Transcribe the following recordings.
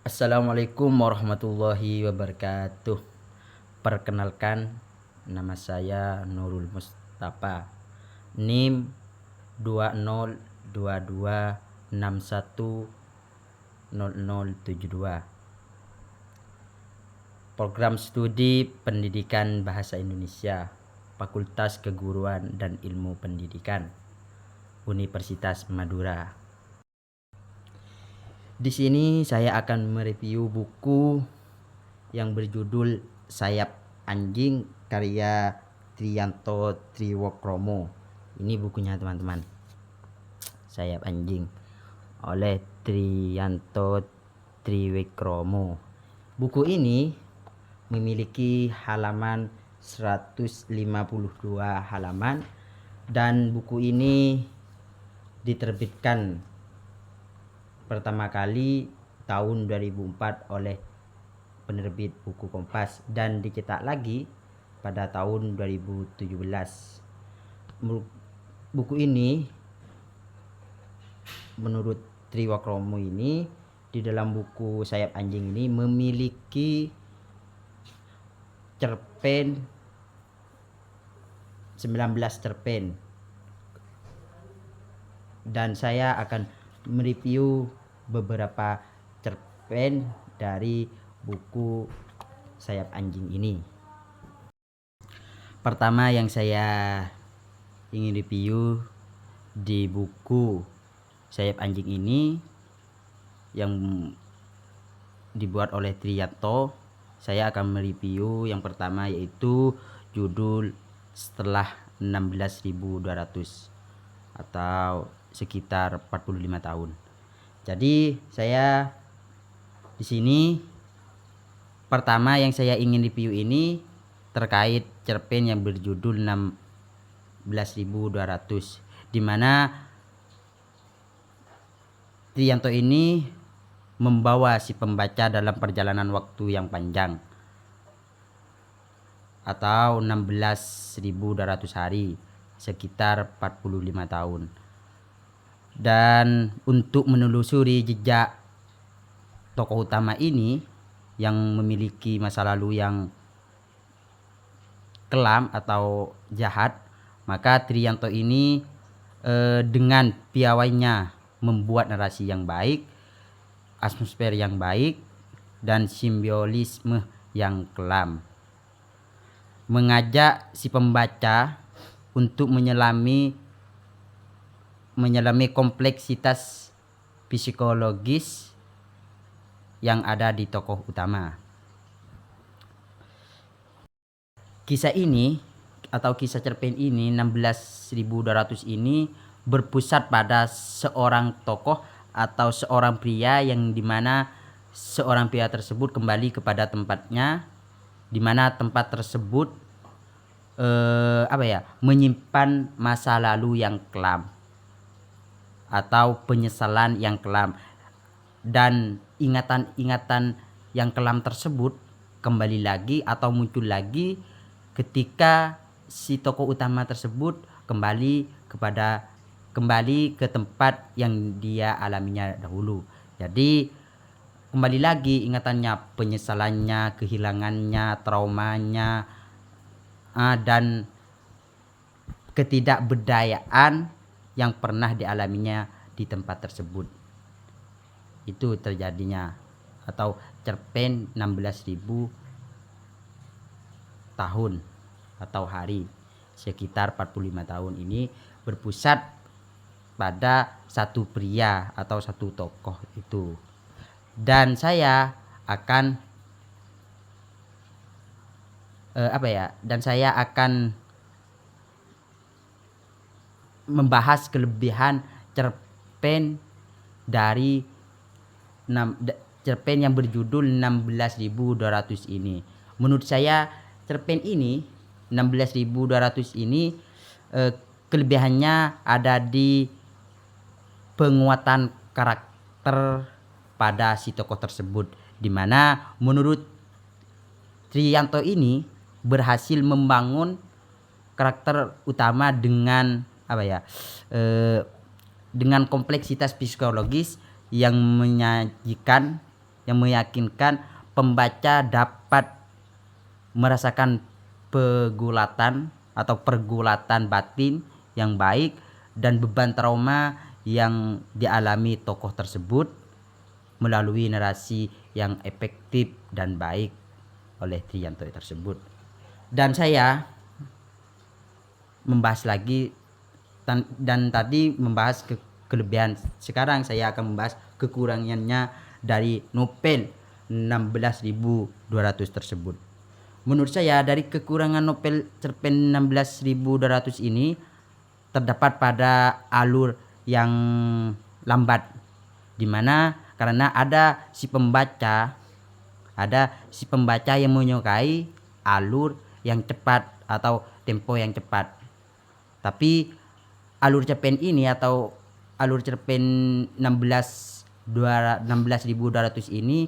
Assalamualaikum warahmatullahi wabarakatuh. Perkenalkan, nama saya Nurul Mustafa. NIM 2022610072. Program Studi Pendidikan Bahasa Indonesia, Fakultas Keguruan dan Ilmu Pendidikan, Universitas Madura. Di sini saya akan mereview buku yang berjudul Sayap Anjing karya Triyanto Triwokromo. Ini bukunya teman-teman. Sayap Anjing oleh Triyanto Triwokromo. Buku ini memiliki halaman 152 halaman dan buku ini diterbitkan pertama kali tahun 2004 oleh penerbit Buku Kompas dan dicetak lagi pada tahun 2017. Buku ini menurut Triwokromo ini di dalam buku Sayap Anjing ini memiliki cerpen 19 cerpen, dan saya akan mereview beberapa cerpen dari buku Sayap Anjing ini. Pertama yang saya ingin review di buku Sayap Anjing ini yang dibuat oleh Triyanto, saya akan mereview yang pertama, yaitu judul Setelah 16.200 atau sekitar 45 tahun. Jadi saya di sini pertama yang saya ingin review ini terkait cerpen yang berjudul 16.200, di mana Triyanto ini membawa si pembaca dalam perjalanan waktu yang panjang atau 16.200 hari, sekitar 45 tahun. Dan untuk menelusuri jejak tokoh utama ini yang memiliki masa lalu yang kelam atau jahat, maka Triyanto ini dengan piawainya membuat narasi yang baik, atmosfer yang baik, dan simbolisme yang kelam, mengajak si pembaca untuk menyelami kompleksitas psikologis yang ada di tokoh utama. Kisah ini atau kisah cerpen ini 16.200 ini berpusat pada seorang tokoh atau seorang pria yang dimana seorang pria tersebut kembali kepada tempatnya, dimana tempat tersebut menyimpan masa lalu yang kelam atau penyesalan yang kelam, dan ingatan-ingatan yang kelam tersebut kembali lagi atau muncul lagi ketika si tokoh utama tersebut kembali ke tempat yang dia alaminya dahulu. Jadi kembali lagi ingatannya, penyesalannya, kehilangannya, traumanya, dan ketidakberdayaan yang pernah dialaminya di tempat tersebut. Itu terjadinya atau cerpen 16.000 tahun atau hari, sekitar 45 tahun ini berpusat pada satu pria atau satu tokoh itu. Dan saya akan membahas kelebihan cerpen dari cerpen yang berjudul 16.200 ini. Menurut saya cerpen ini 16.200 ini kelebihannya ada di penguatan karakter pada si tokoh tersebut, dimana menurut Triyanto ini berhasil membangun karakter utama dengan dengan kompleksitas psikologis yang menyajikan yang meyakinkan pembaca dapat merasakan pergulatan atau pergulatan batin yang baik dan beban trauma yang dialami tokoh tersebut melalui narasi yang efektif dan baik oleh Triyanto tersebut. Dan saya membahas lagi dan tadi membahas kelebihan, sekarang saya akan membahas kekurangannya dari novel 16.200 tersebut. Menurut saya dari kekurangan novel cerpen 16.200 ini terdapat pada alur yang lambat, dimana karena ada si pembaca yang menyukai alur yang cepat atau tempo yang cepat. Tapi alur cerpen ini atau alur cerpen 16.200 ini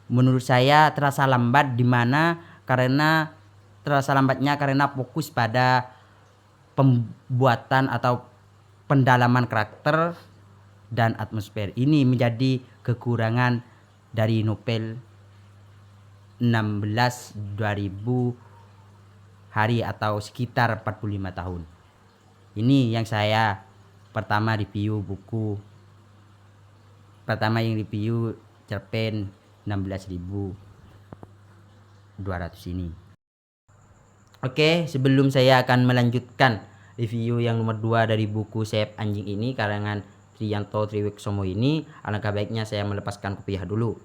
menurut saya terasa lambat, dimana karena terasa lambatnya karena fokus pada pembuatan atau pendalaman karakter dan atmosfer. Ini menjadi kekurangan dari novel 16 2000 hari atau sekitar 45 tahun. Ini yang saya pertama review cerpen 16.200 ini. Oke, sebelum saya akan melanjutkan review yang nomor 2 dari buku Sayap Anjing ini karangan Triyanto Triwiksomo ini, alangkah baiknya saya melepaskan kopiah dulu.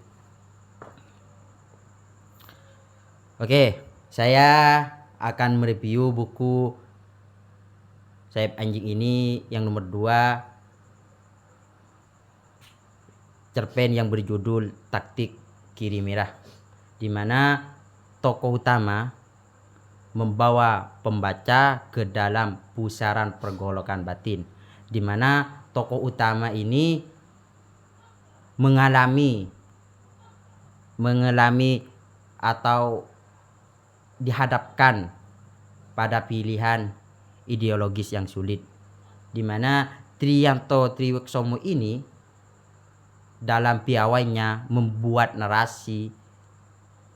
Oke, saya akan mereview buku Sayap Anjing ini yang nomor 2, cerpen yang berjudul Taktik Kiri Merah, di mana tokoh utama membawa pembaca ke dalam pusaran pergolakan batin, di mana tokoh utama ini mengalami atau dihadapkan pada pilihan ideologis yang sulit, di mana Triyanto Triwiksomo ini dalam piawainya membuat narasi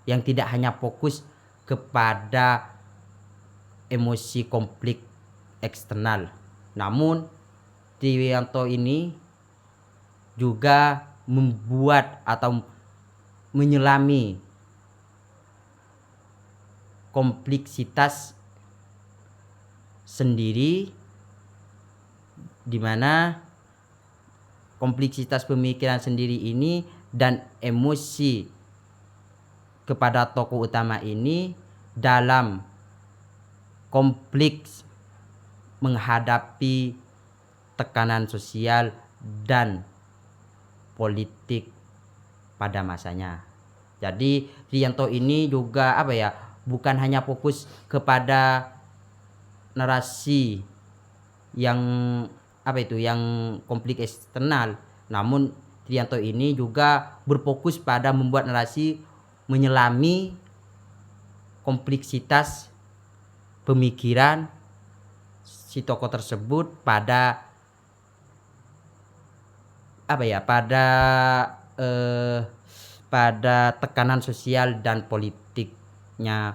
yang tidak hanya fokus kepada emosi konflik eksternal, namun Triyanto ini juga membuat atau menyelami kompleksitas sendiri, di mana kompleksitas pemikiran sendiri ini dan emosi kepada tokoh utama ini dalam konflik menghadapi tekanan sosial dan politik pada masanya. Jadi Triyanto ini juga bukan hanya fokus kepada narasi yang yang konflik eksternal, namun Triyanto ini juga berfokus pada membuat narasi menyelami kompleksitas pemikiran si tokoh tersebut pada pada tekanan sosial dan politiknya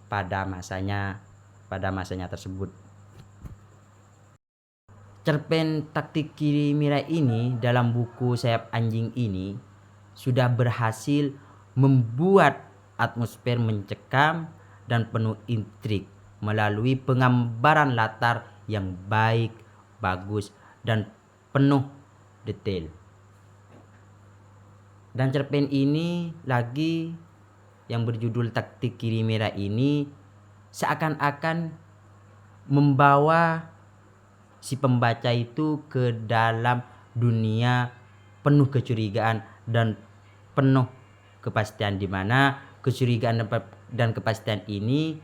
pada masanya tersebut. Cerpen Taktik Kiri Merah ini dalam buku Sayap Anjing ini sudah berhasil membuat atmosfer mencekam dan penuh intrik melalui penggambaran latar yang baik, bagus, dan penuh detail. Dan cerpen ini lagi yang berjudul Taktik Kiri Merah ini seakan-akan membawa si pembaca itu ke dalam dunia penuh kecurigaan dan penuh kepastian, di mana kecurigaan dan kepastian ini,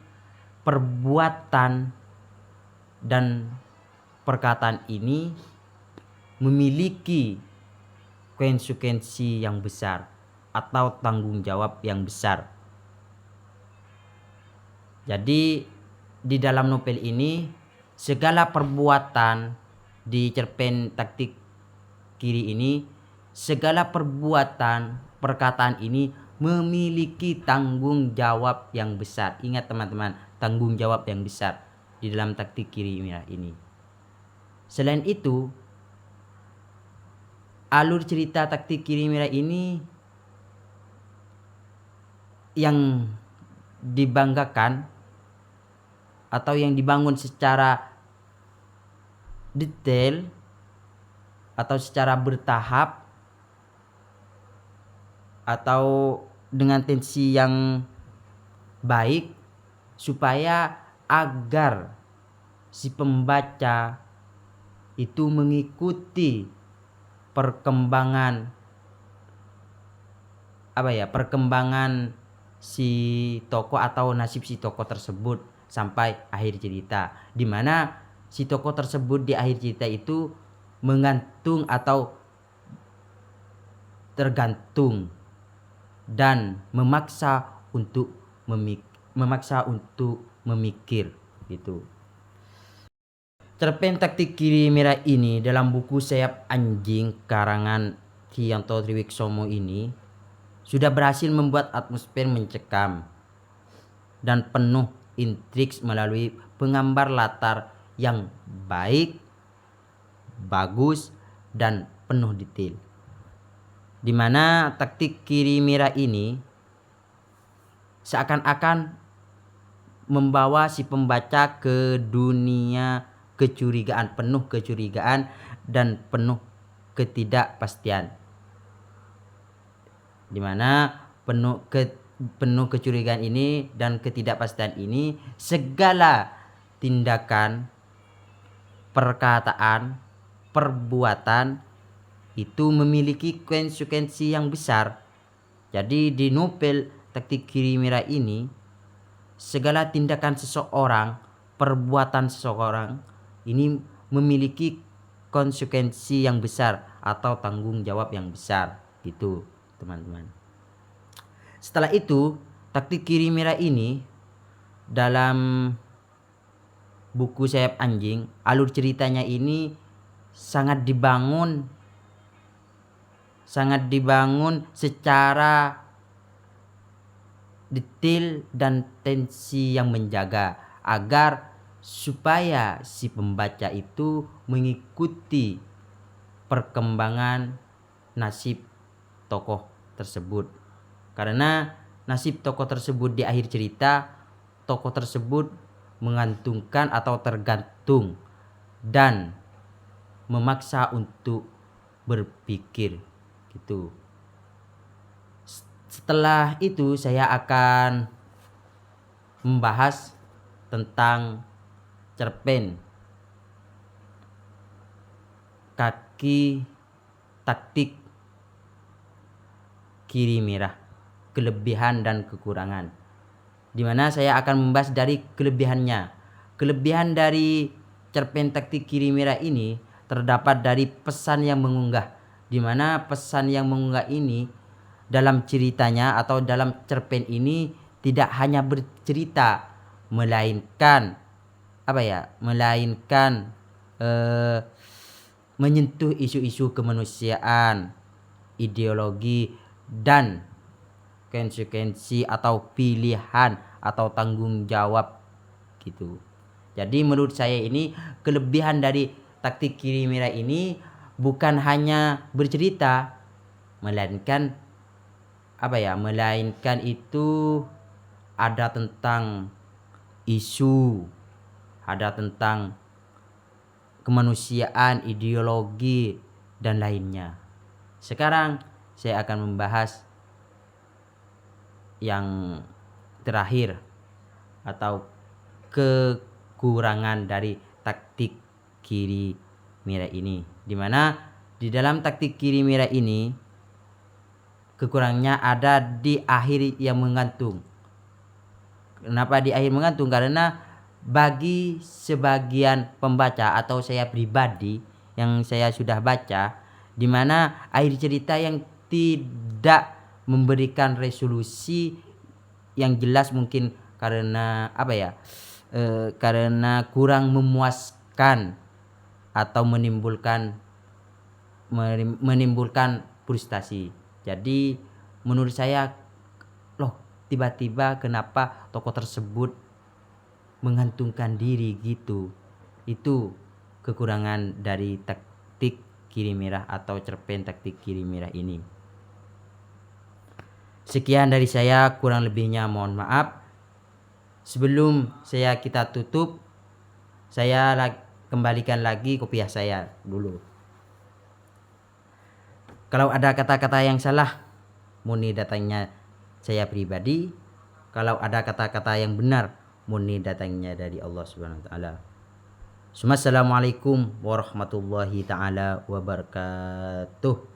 perbuatan dan perkataan ini memiliki konsekuensi yang besar atau tanggung jawab yang besar. Jadi di dalam novel ini segala perbuatan di cerpen Taktik Kiri ini, segala perbuatan perkataan ini memiliki tanggung jawab yang besar. Ingat teman-teman, tanggung jawab yang besar di dalam taktik kiri mirah ini. Selain itu, alur cerita taktik kiri mirah ini yang dibanggakan atau yang dibangun secara detail atau secara bertahap atau dengan tensi yang baik, supaya agar si pembaca itu mengikuti perkembangan perkembangan si tokoh atau nasib si tokoh tersebut sampai akhir cerita, di mana si tokoh tersebut di akhir cerita itu menggantung atau tergantung dan memaksa untuk memikir gitu. Cerpen taktik kiri mirah ini dalam buku Sayap Anjing karangan Triyanto Triwiksomo ini sudah berhasil membuat atmosfer mencekam dan penuh intrik melalui penggambar latar yang baik, bagus, dan penuh detail. Di mana taktik kiri mirah ini seakan-akan membawa si pembaca ke dunia kecurigaan, penuh kecurigaan dan penuh ketidakpastian. Di mana penuh kecurigaan ini dan ketidakpastian ini, segala tindakan, perkataan, perbuatan itu memiliki konsekuensi yang besar. Jadi di novel taktik kiri mirah ini, segala tindakan seseorang, perbuatan seseorang ini memiliki konsekuensi yang besar atau tanggung jawab yang besar gitu teman-teman. Setelah itu, taktik kiri mirah ini dalam buku Sayap Anjing, alur ceritanya ini sangat dibangun secara detail dan tensi yang menjaga agar supaya si pembaca itu mengikuti perkembangan nasib tokoh tersebut. Karena nasib tokoh tersebut di akhir cerita, tokoh tersebut mengantungkan atau tergantung dan memaksa untuk berpikir gitu. Setelah itu saya akan membahas tentang cerpen kaki taktik kiri mirah, kelebihan dan kekurangan. Di mana saya akan membahas dari kelebihannya. Kelebihan dari cerpen taktik kiri mirah ini terdapat dari pesan yang mengunggah. Di mana pesan yang mengunggah ini dalam ceritanya atau dalam cerpen ini tidak hanya bercerita, melainkan menyentuh isu-isu kemanusiaan, ideologi, dan konsekuensi atau pilihan atau tanggung jawab gitu. Jadi menurut saya ini kelebihan dari taktik kiri mirah ini bukan hanya bercerita, melainkan itu ada tentang isu, ada tentang kemanusiaan, ideologi, dan lainnya. Sekarang saya akan membahas yang terakhir atau kekurangan dari taktik kiri mirah ini. Di mana di dalam taktik kiri mirah ini kekurangannya ada di akhir yang menggantung. Kenapa di akhir menggantung? Karena bagi sebagian pembaca atau saya pribadi yang saya sudah baca, di mana akhir cerita yang tidak memberikan resolusi yang jelas, mungkin karena karena kurang memuaskan atau menimbulkan frustasi. Jadi menurut saya, loh tiba-tiba kenapa tokoh tersebut menggantungkan diri gitu. Itu kekurangan dari taktik kiri merah atau cerpen taktik kiri merah ini. Sekian dari saya, kurang lebihnya mohon maaf. Sebelum kita tutup, saya kembalikan lagi kopiah saya dulu. Kalau ada kata-kata yang salah, murni datangnya saya pribadi. Kalau ada kata-kata yang benar, murni datangnya dari Allah Subhanahu wa taala. Assalamualaikum warahmatullahi taala wabarakatuh.